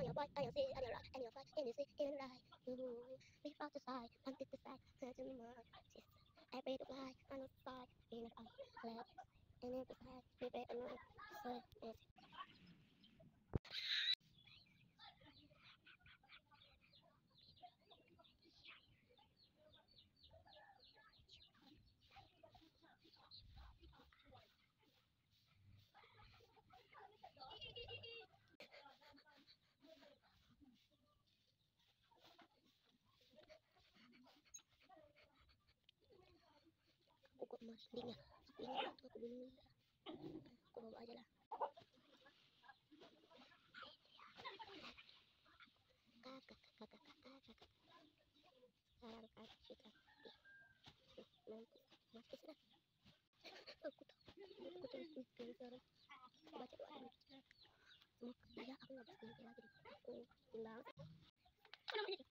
your voice, and your see, and your rock, and your fight, and you see, and right. We fought to side, until the side, touch in the mud. I pray to fly, on the side, in the eye, let and in the side, we pray alone, so it's kuku emas, dingin, dingin itu aku bingung, aku bawa aja lah. Kakak, kakak, kakak, kakak, sekarang kakak kita, mampus, mampus lah. Aku tahu, aku tulis mimpi sekarang, aku baca doa dulu. Semoga ya aku nggak bisa mimpi lagi, aku bilang